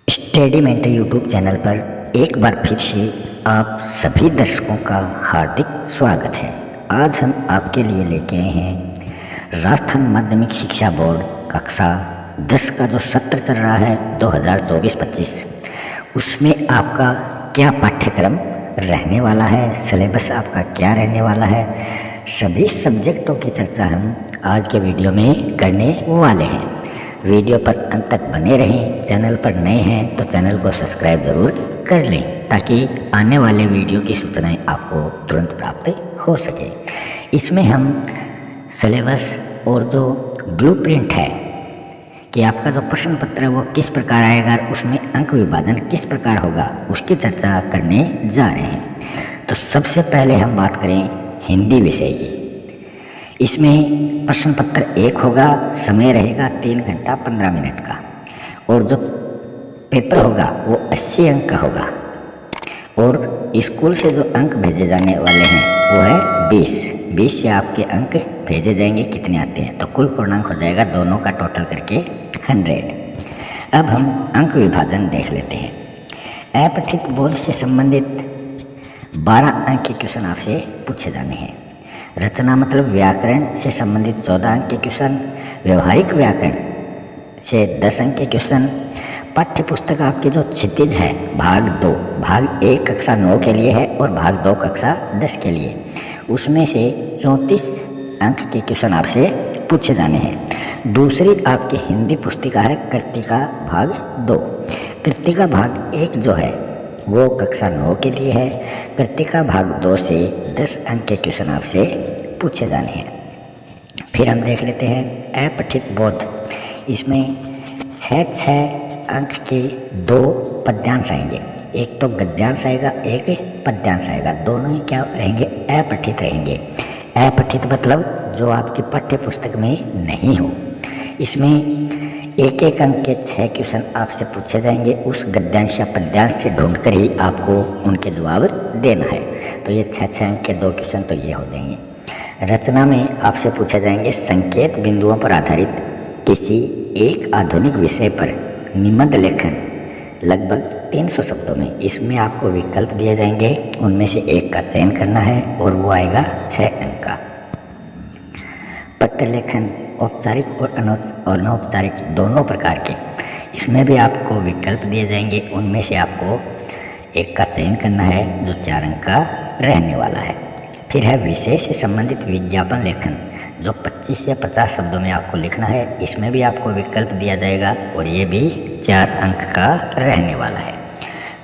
स्टडीमेंट YouTube channel पर एक बार फिर से आप सभी दर्शकों का हार्दिक स्वागत है। आज हम आपके लिए लेके आए हैं राजस्थान माध्यमिक शिक्षा बोर्ड कक्षा 10 का जो सत्र चल रहा है 2024-25, उसमें आपका क्या पाठ्यक्रम रहने वाला है, सिलेबस आपका क्या रहने वाला है, सभी सब्जेक्टों की चर्चा हम आज के वीडियो में करने वाले हैं। वीडियो पर अंत तक बने रहें। चैनल पर नए हैं तो चैनल को सब्सक्राइब ज़रूर कर लें ताकि आने वाले वीडियो की सूचनाएं आपको तुरंत प्राप्त हो सके। इसमें हम सिलेबस और जो ब्लूप्रिंट है कि आपका जो प्रश्न पत्र है वो किस प्रकार आएगा और उसमें अंक विभाजन किस प्रकार होगा उसकी चर्चा करने जा रहे हैं। तो सबसे पहले हम बात करें हिंदी विषय की। इसमें प्रश्न पत्र 1 होगा, समय रहेगा 3 घंटा 15 मिनट का और जो पेपर होगा वो 80 अंक का होगा और स्कूल से जो अंक भेजे जाने वाले हैं वो है 20 से आपके अंक भेजे जाएंगे। कितने आते हैं तो कुल पूर्णांक हो जाएगा दोनों का टोटल करके 100। अब हम अंक विभाजन देख लेते हैं। अपठित बोध से संबंधित 12 अंक के क्वेश्चन आपसे पूछे जाने हैं। रचना मतलब व्याकरण से संबंधित 14 अंक के क्वेश्चन, व्यवहारिक व्याकरण से 10 अंक के क्वेश्चन, पाठ्य पुस्तक आपकी जो क्षितिज है भाग 2, भाग 1 कक्षा 9 के लिए है और भाग 2 कक्षा 10 के लिए, उसमें से 34 अंक के क्वेश्चन आपसे पूछे जाने हैं। दूसरी आपकी हिंदी पुस्तिका है कृतिका भाग 2। कृतिका भाग 1 जो है वो कक्षा 9 के लिए है। कृतिका भाग 2 से 10 अंक के क्वेश्चन आपसे पूछे जाने हैं। फिर हम देख लेते हैं अपठित बोध। इसमें 6 अंक के 2 पद्यांश आएंगे, एक तो गद्यांश आएगा, एक पद्यांश आएगा। दोनों ही क्या रहेंगे? अपठित रहेंगे। अपठित मतलब जो आपकी पाठ्य पुस्तक में नहीं हो। इसमें एक अंक के 6 क्वेश्चन आपसे पूछे जाएंगे। उस गद्यांश या पद्यांश से ढूंढकर ही आपको उनके जवाब देना है। तो ये 6 अंक के 2 क्वेश्चन तो ये हो जाएंगे। रचना में आपसे पूछे जाएंगे संकेत बिंदुओं पर आधारित किसी एक आधुनिक विषय पर निबंध लेखन लगभग 300 शब्दों में। इसमें आपको विकल्प दिए जाएंगे, उनमें से एक का चयन करना है और वो आएगा 6 अंक का। पत्र लेखन औपचारिक और अनौपचारिक दोनों प्रकार के, इसमें भी आपको विकल्प दिए जाएंगे, उनमें से आपको एक का चयन करना है जो 4 अंक का रहने वाला है। फिर है विषय से संबंधित विज्ञापन लेखन जो 25 या 50 शब्दों में आपको लिखना है। इसमें भी आपको विकल्प दिया जाएगा और ये भी 4 अंक का रहने वाला है।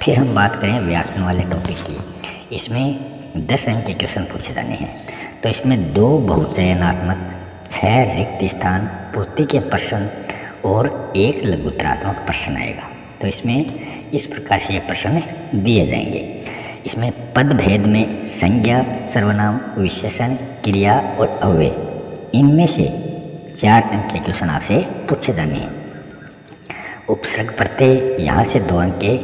फिर हम बात करें व्याकरण वाले टॉपिक की। इसमें 10 अंक के क्वेश्चन पूछे जाने हैं। तो इसमें 2 बहुचयनात्मक, 6 रिक्त स्थान पूर्ति के प्रश्न और 1 लघुत्तरात्मक प्रश्न आएगा। तो इसमें इस प्रकार से ये प्रश्न दिए जाएंगे। इसमें पद भेद में संज्ञा, सर्वनाम, विशेषण, क्रिया और अव्यय, इनमें से 4 अंक के क्वेश्चन आपसे पूछे जाने हैं। उपसर्ग प्रत्यय, यहाँ से 2 अंक के,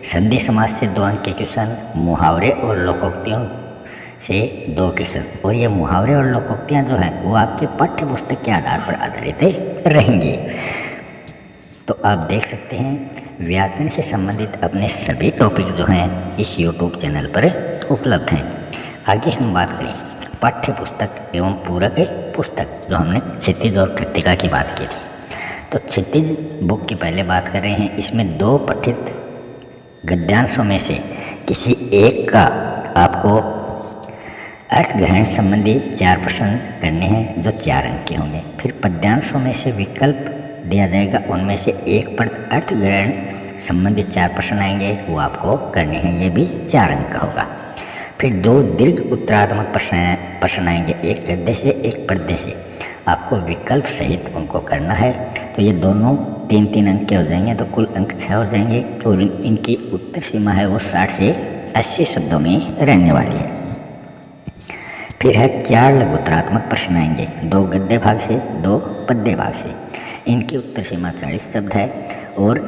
संधि समास से 2 अंक के क्वेश्चन, मुहावरे और लोकोक्तियों से 2 क्वेश्चन। और ये मुहावरे और लोकोक्तियाँ जो हैं वो आपके पाठ्य पुस्तक के आधार पर आधारित रहेंगी। तो आप देख सकते हैं व्याकरण से संबंधित अपने सभी टॉपिक जो हैं इस YouTube चैनल पर उपलब्ध हैं। आगे हम बात करें पाठ्य पुस्तक एवं पूरक पुस्तक, जो हमने क्षितिज और कृतिका की बात की थी। तो क्षितिज बुक की पहले बात कर रहे हैं। इसमें 2 पठित गद्यांशों में से किसी एक का आपको अर्थ ग्रहण संबंधी 4 प्रश्न करने हैं जो 4 अंक के होंगे। फिर पद्यांशों में से विकल्प दिया जाएगा, उनमें से एक पर अर्थ ग्रहण संबंधित 4 प्रश्न आएंगे, वो आपको करने हैं, ये भी 4 अंक का होगा। फिर 2 दीर्घ उत्तरात्मक प्रश्न आएंगे, एक गद्य से एक पद्य से, आपको विकल्प सहित उनको करना है। तो ये दोनों 3-3 अंक के हो जाएंगे, तो कुल अंक 6 हो जाएंगे और इनकी उत्तर सीमा है वो 60 से 80 शब्दों में रहने वाली है। फिर है 4 लघुत्तरात्मक प्रश्न आएंगे, 2 गद्य भाग से, 2 पद्य भाग से। इनकी उत्तर सीमा 40 शब्द है और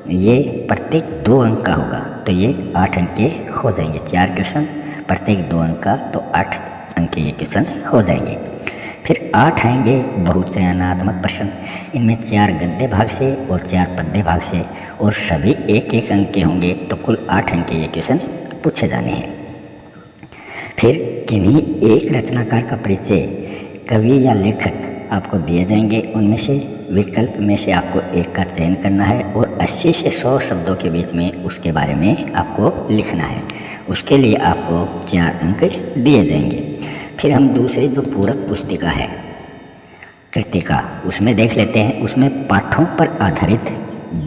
ये प्रत्येक 2 अंक का होगा। तो ये 8 अंक के हो जाएंगे। 4 क्वेश्चन प्रत्येक 2 अंक का, तो 8 अंक के ये क्वेश्चन हो जाएंगे। फिर 8 आएंगे बहुचयनात्मक प्रश्न। इनमें 4 गद्य भाग से और 4 पद्य भाग से और सभी 1-1 अंक के होंगे, तो कुल 8 अंक के ये क्वेश्चन पूछे जाने हैं। फिर किन्हीं एक रचनाकार का परिचय, कवि या लेखक आपको दिए जाएंगे। उनमें से विकल्प में से आपको एक का चयन करना है और 80 से 100 शब्दों के बीच में उसके बारे में आपको लिखना है। उसके लिए आपको 4 अंक दिए जाएंगे। फिर हम दूसरी जो पूरक पुस्तिका है कृतिका, उसमें देख लेते हैं। उसमें पाठों पर आधारित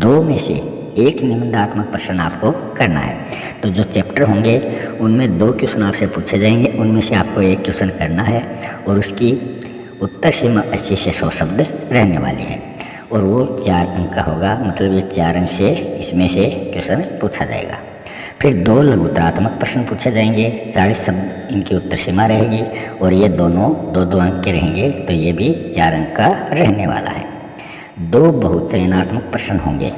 2 में से एक निबंधात्मक प्रश्न आपको करना है। तो जो चैप्टर होंगे उनमें 2 क्वेश्चन आपसे पूछे जाएंगे, उनमें से आपको एक क्वेश्चन करना है और उसकी उत्तर सीमा 80 से 100 शब्द रहने वाली है और वो 4 अंक का होगा। मतलब ये 4 अंक से इसमें से क्वेश्चन पूछा जाएगा। फिर 2 लघुत्तरात्मक प्रश्न पूछे जाएंगे, 40 शब्द इनकी उत्तर सीमा रहेगी और ये दोनों 2-2 अंक के रहेंगे, तो ये भी 4 अंक का रहने वाला है। 2 बहुचयनात्मक प्रश्न होंगे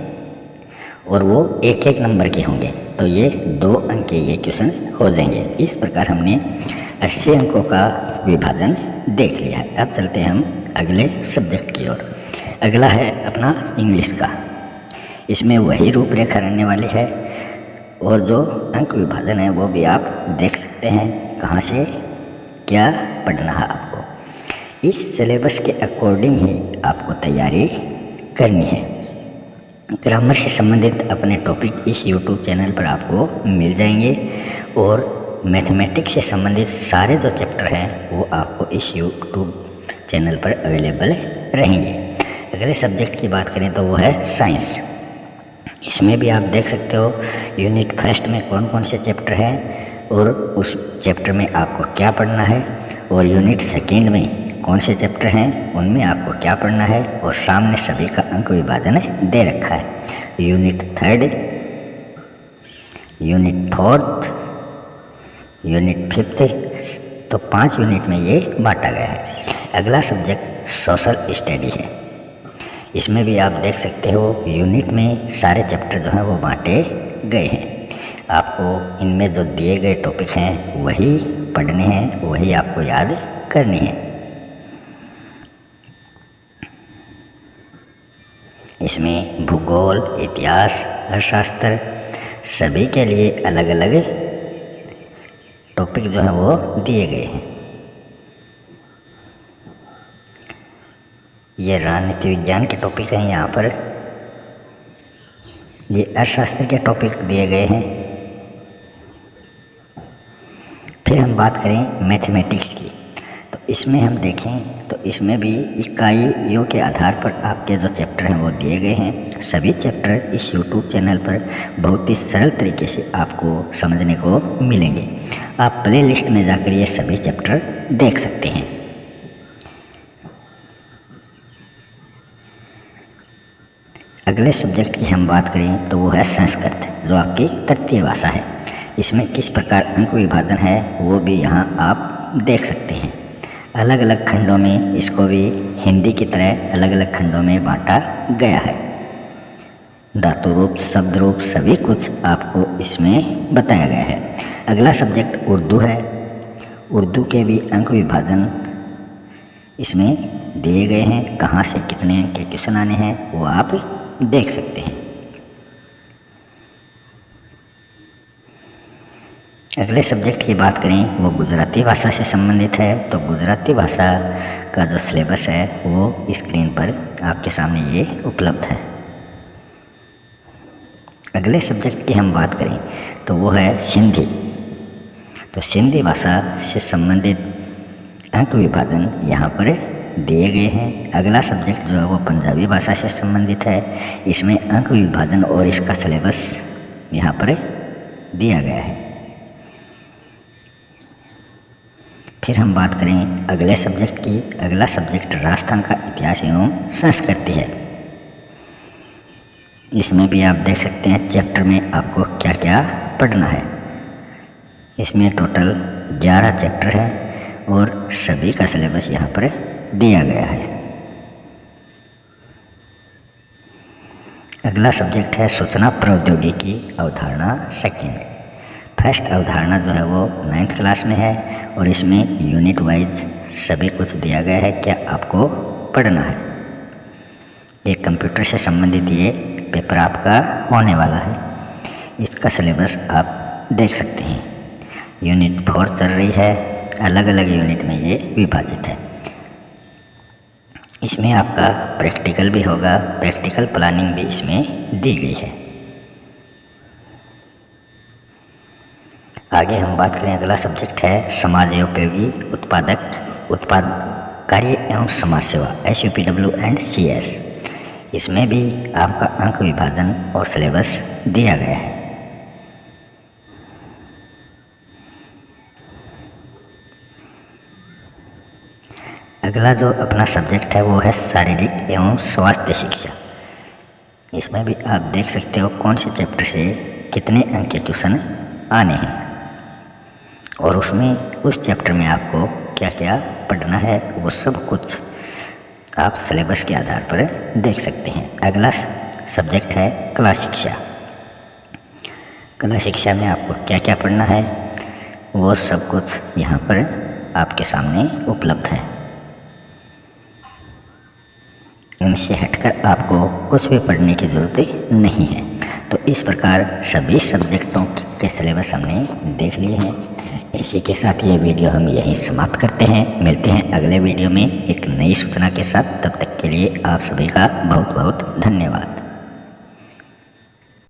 और वो 1-1 नंबर के होंगे, तो ये 2 अंक के ये क्वेश्चन हो जाएंगे। इस प्रकार हमने 80 अंकों का विभाजन देख लिया है। अब चलते हैं हम अगले सब्जेक्ट की ओर। अगला है अपना इंग्लिश का। इसमें वही रूपरेखा रहने वाली है और जो अंक विभाजन है वो भी आप देख सकते हैं कहाँ से क्या पढ़ना है आपको। इस सिलेबस के अकॉर्डिंग ही आपको तैयारी करनी है। ग्रामर से संबंधित अपने टॉपिक इस YouTube चैनल पर आपको मिल जाएंगे और मैथमेटिक्स से संबंधित सारे जो चैप्टर हैं वो आपको इस YouTube चैनल पर अवेलेबल रहेंगे। अगले सब्जेक्ट की बात करें तो वो है साइंस। इसमें भी आप देख सकते हो यूनिट फर्स्ट में कौन कौन से चैप्टर हैं और उस चैप्टर में आपको क्या पढ़ना है, और यूनिट सेकेंड में कौन से चैप्टर हैं उनमें आपको क्या पढ़ना है, और सामने सभी का अंक विभाजन दे रखा है। Unit third, unit fourth, unit fifth, तो 5 यूनिट में ये बांटा गया है। अगला सब्जेक्ट सोशल स्टडी है। इसमें भी आप देख सकते हो यूनिट में सारे चैप्टर जो हैं वो बांटे गए हैं। आपको इनमें जो दिए गए टॉपिक हैं वही पढ़ने हैं, वही आपको याद करने हैं। इसमें भूगोल, इतिहास, अर्थशास्त्र सभी के लिए अलग अलग टॉपिक जो है वो दिए गए हैं। ये राजनीति विज्ञान के टॉपिक हैं, यहाँ पर ये अर्थशास्त्र के टॉपिक दिए गए हैं। फिर हम बात करें मैथमेटिक्स की, तो इसमें हम देखें तो इसमें भी इकाइयों के आधार पर आपके जो चैप्टर हैं वो दिए गए हैं। सभी चैप्टर इस YouTube चैनल पर बहुत ही सरल तरीके से आपको समझने को मिलेंगे। आप प्ले लिस्ट में जाकर ये सभी चैप्टर देख सकते हैं। अगले सब्जेक्ट की हम बात करें तो वो है संस्कृत, जो आपकी तृतीय भाषा है। इसमें किस प्रकार अंक विभाजन है वो भी यहाँ आप देख सकते हैं। अलग अलग खंडों में इसको भी हिंदी की तरह अलग अलग खंडों में बांटा गया है। धातु रूप, शब्द रूप सभी कुछ आपको इसमें बताया गया है। अगला सब्जेक्ट उर्दू है। उर्दू के भी अंक विभाजन इसमें दिए गए हैं। कहाँ से कितने अंक के क्वेश्चन आने हैं वो आप देख सकते हैं। अगले सब्जेक्ट की बात करें वो गुजराती भाषा से संबंधित है। तो गुजराती भाषा का जो सिलेबस है वो स्क्रीन पर आपके सामने ये उपलब्ध है। अगले सब्जेक्ट की हम बात करें तो वो है सिंधी। तो सिंधी भाषा से संबंधित अंक विभाजन यहाँ पर दिए गए हैं। अगला सब्जेक्ट जो है वो पंजाबी भाषा से संबंधित है। इसमें अंक विभाजन और इसका सिलेबस यहाँ पर दिया गया है। फिर हम बात करें अगले सब्जेक्ट की। अगला सब्जेक्ट राजस्थान का इतिहास एवं संस्कृति है। इसमें भी आप देख सकते हैं चैप्टर में आपको क्या क्या पढ़ना है। इसमें टोटल 11 चैप्टर हैं और सभी का सिलेबस यहाँ पर दिया गया है। अगला सब्जेक्ट है सूचना प्रौद्योगिकी अवधारणा सेकेंड। फर्स्ट अवधारणा जो है वो 9th क्लास में है और इसमें यूनिट वाइज सभी कुछ दिया गया है क्या आपको पढ़ना है। ये कंप्यूटर से संबंधित ये पेपर आपका होने वाला है। इसका सिलेबस आप देख सकते हैं। यूनिट 4 चल रही है, अलग अलग यूनिट में ये विभाजित है। इसमें आपका प्रैक्टिकल भी होगा, प्रैक्टिकल प्लानिंग भी इसमें दी गई है। आगे हम बात करें, अगला सब्जेक्ट है समाजोपयोगी उत्पाद कार्य एवं समाज सेवा SUPW एंड CS। इसमें भी आपका अंक विभाजन और सिलेबस दिया गया है। अगला जो अपना सब्जेक्ट है वो है शारीरिक एवं स्वास्थ्य शिक्षा। इसमें भी आप देख सकते हो कौन से चैप्टर से कितने अंक के क्वेश्चन आने हैं और उसमें उस चैप्टर में आपको क्या क्या पढ़ना है वो सब कुछ आप सिलेबस के आधार पर देख सकते हैं। अगला सब्जेक्ट है कला शिक्षा। कला शिक्षा में आपको क्या क्या पढ़ना है वो सब कुछ यहाँ पर आपके सामने उपलब्ध है। इनसे हटकर आपको कुछ भी पढ़ने की ज़रूरत नहीं है। तो इस प्रकार सभी सब्जेक्टों के सिलेबस हमने देख लिए हैं। इसी के साथ ये वीडियो हम यहीं समाप्त करते हैं। मिलते हैं अगले वीडियो में एक नई सूचना के साथ। तब तक के लिए आप सभी का बहुत बहुत धन्यवाद।